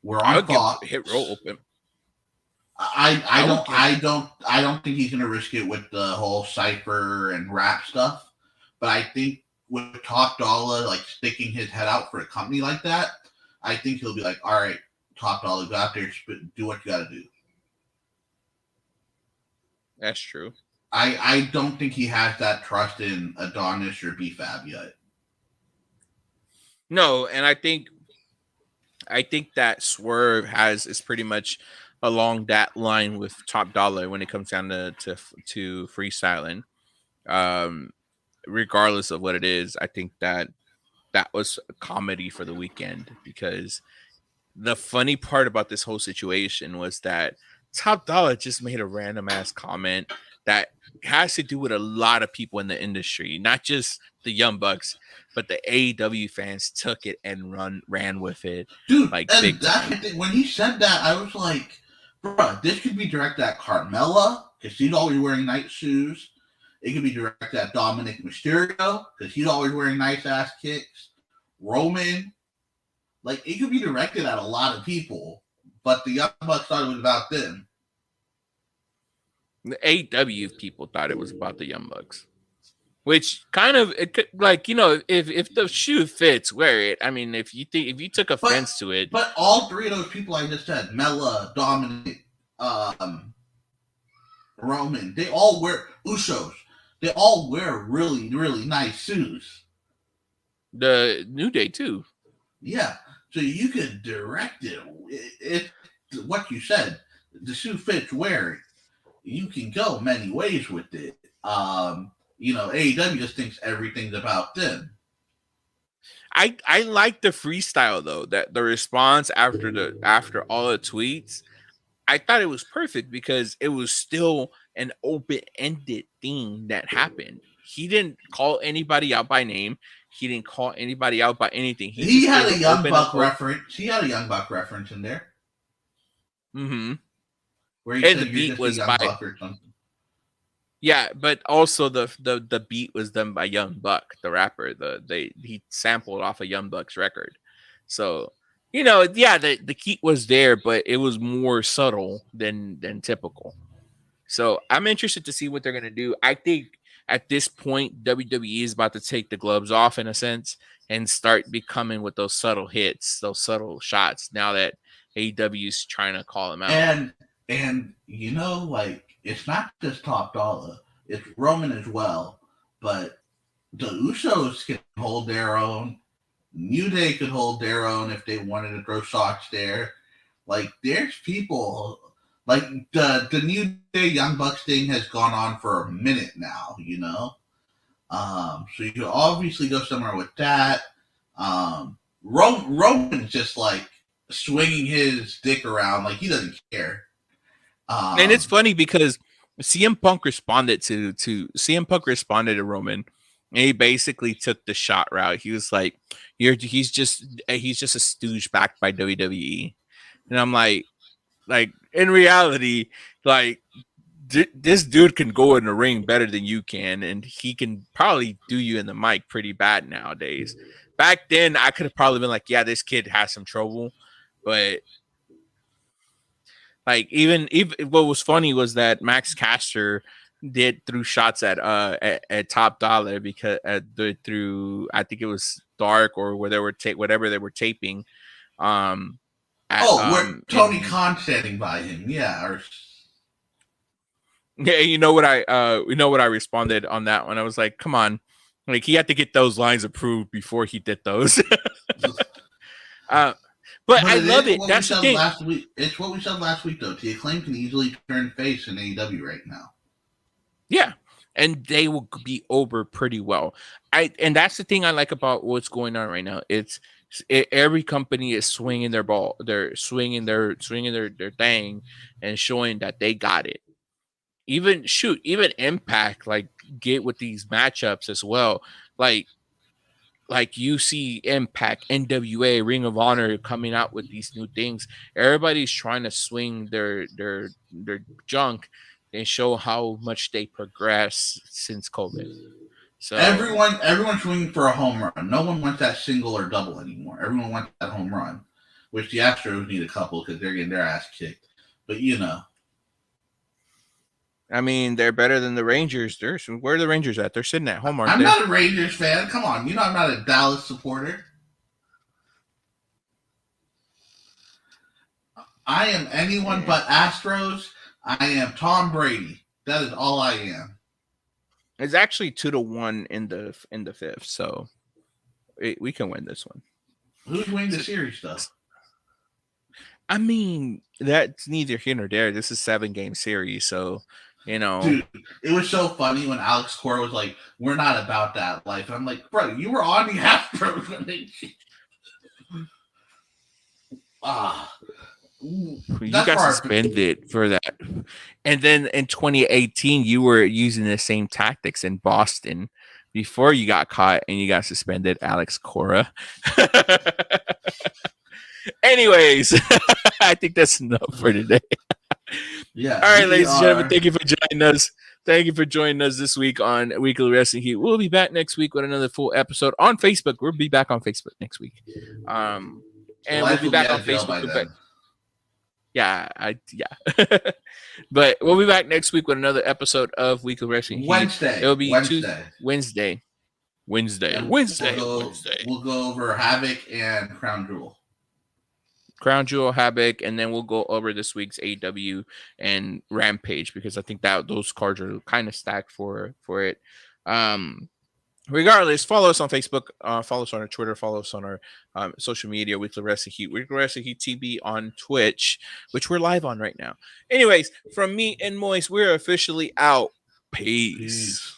B: We're
A: I
B: on
A: would give
B: Fox.
A: Hit Row open.
B: I don't think he's gonna risk it with the whole cipher and rap stuff. But I think with Top Dollar like sticking his head out for a company like that, I think he'll be like, all right, Top Dollar, go out there, do what you got to do.
A: That's true.
B: I don't think he has that trust in Adonis or BFAB yet.
A: No, and I think that Swerve is pretty much along that line with Top Dollar when it comes down to freestyling. Um, Regardless of what it is, I think that was a comedy for the weekend because the funny part about this whole situation was that Top Dollar just made a random ass comment that has to do with a lot of people in the industry, not just the Young Bucks, but the AEW fans took it and ran with it
B: Dude,
A: like
B: and
A: big
B: that's
A: time.
B: the thing. When he said that, I was like, bro, this could be directed at Carmella because she's always wearing nice shoes. It could be directed at Dominic Mysterio because he's always wearing nice ass kicks. Roman, like it could be directed at a lot of people, but the Young Bucks thought it was about them.
A: The AEW people thought it was about the Young Bucks, which kind of it could, like if the shoe fits, wear it. I mean, if you took
B: But
A: offense to it,
B: but all three of those people I just said, Mella, Dominic, um, Roman, they all wear Usos. They all wear really, really nice shoes.
A: the New Day too.
B: Yeah. So you could direct it. If what you said, the shoe fits, wear it. You can go many ways with it. AEW just thinks everything's about them.
A: I like the freestyle though. That the response after all the tweets, I thought it was perfect because it was still an open ended thing that happened. He didn't call anybody out by name. He didn't call anybody out by anything. He
B: He
A: just
B: had
A: gave
B: a
A: an
B: Young
A: open.
B: Buck reference. He had a Young Buck reference in there
A: Mm-hmm.
B: where he
A: And the
B: said you're
A: beat
B: just a
A: was
B: Young
A: by
B: Buck or something.
A: yeah, but also the beat was done by Young Buck, the rapper. He sampled off a Young Buck's record. So, yeah, the heat was there, but it was more subtle than typical. So I'm interested to see what they're gonna do. I think at this point, WWE is about to take the gloves off in a sense and start becoming with those subtle hits, those subtle shots. Now that AEW is trying to call them out.
B: And like it's not just Top Dollar, it's Roman as well. But the Usos can hold their own. New Day could hold their own if they wanted to throw shots there. Like there's people like the New Day Young Bucks thing has gone on for a minute now. So you could obviously go somewhere with that. Roman's just like swinging his dick around like he doesn't care.
A: And it's
B: Um,
A: funny because CM Punk responded to Roman, and he basically took the shot route. He was like, he's just a stooge backed by WWE," and I'm like in reality, like this dude can go in the ring better than you can, and he can probably do you in the mic pretty bad nowadays. Back then, I could have probably been like, yeah, this kid has some trouble, but like even what was funny was that Max Caster did threw shots at Top Dollar because through I think it was Dark or where they were whatever they were taping um at
B: we're Tony
A: in
B: Khan standing by him, yeah. Or
A: yeah, you know what I responded on that one. I was like, come on, like he had to get those lines approved before he did those. Uh, but
B: But
A: I
B: it
A: love
B: is
A: it.
B: what we
A: That's the
B: said
A: thing.
B: last week. It's what we said last week, though. The Acclaim can easily turn face in AEW right now.
A: Yeah. And they will be over pretty well. And that's the thing I like about what's going on right now. Every company is swinging their ball. They're swinging their thing and showing that they got it. Even Impact like get with these matchups as well. Like you see Impact, NWA, Ring of Honor coming out with these new things. Everybody's trying to swing their junk and show how much they progress since COVID. So
B: Everyone's swinging for a home run. No one wants that single or double anymore. Everyone wants that home run, which the Astros need a couple because they're getting their ass kicked. But
A: I mean, they're better than the Rangers. Where are the Rangers at? They're sitting at home, aren't
B: I'm
A: they?
B: not a Rangers fan. Come on, I'm not a Dallas supporter. I am anyone
A: Yeah.
B: but Astros. I am Tom Brady. That is all I am.
A: It's actually 2-1 in the fifth, so we can win this one.
B: Who's winning the
A: So,
B: series, though?
A: I mean, that's neither here nor there. This is 7-game series, so
B: Dude, it was so funny when Alex Cora was like, "We're not about that life." And I'm like, "Bro, you were on the Astros when they." Ah,
A: you
B: that's
A: got
B: hard.
A: suspended for that. And then in 2018, you were using the same tactics in Boston before you got caught and you got suspended, Alex Cora. Anyways, I think that's enough for today.
B: Yeah,
A: All right,
B: we
A: ladies and gentlemen,
B: are.
A: thank you for joining us. Thank you for joining us this week on Weekly Wrestling Heat. We'll be back next week with another full episode on Facebook. We'll be back on Facebook next week. And we'll
B: Elias
A: be
B: will be
A: back
B: out
A: on
B: of jail
A: Facebook.
B: by then.
A: Yeah. But we'll be back next week with another episode of Weekly Wrestling Heat.
B: Wednesday.
A: It'll be
B: Wednesday.
A: Wednesday.
B: And we'll go over Havoc and Crown Jewel.
A: Crown Jewel, Havoc, and then we'll go over this week's AEW and Rampage because I think that those cards are kind of stacked for it. Regardless, follow us on Facebook, follow us on our Twitter, follow us on our social media, Weekly Wrestling Heat, Weekly Wrestling Heat TV on Twitch, which we're live on right now. Anyways, from me and Moise, we're officially out. Peace.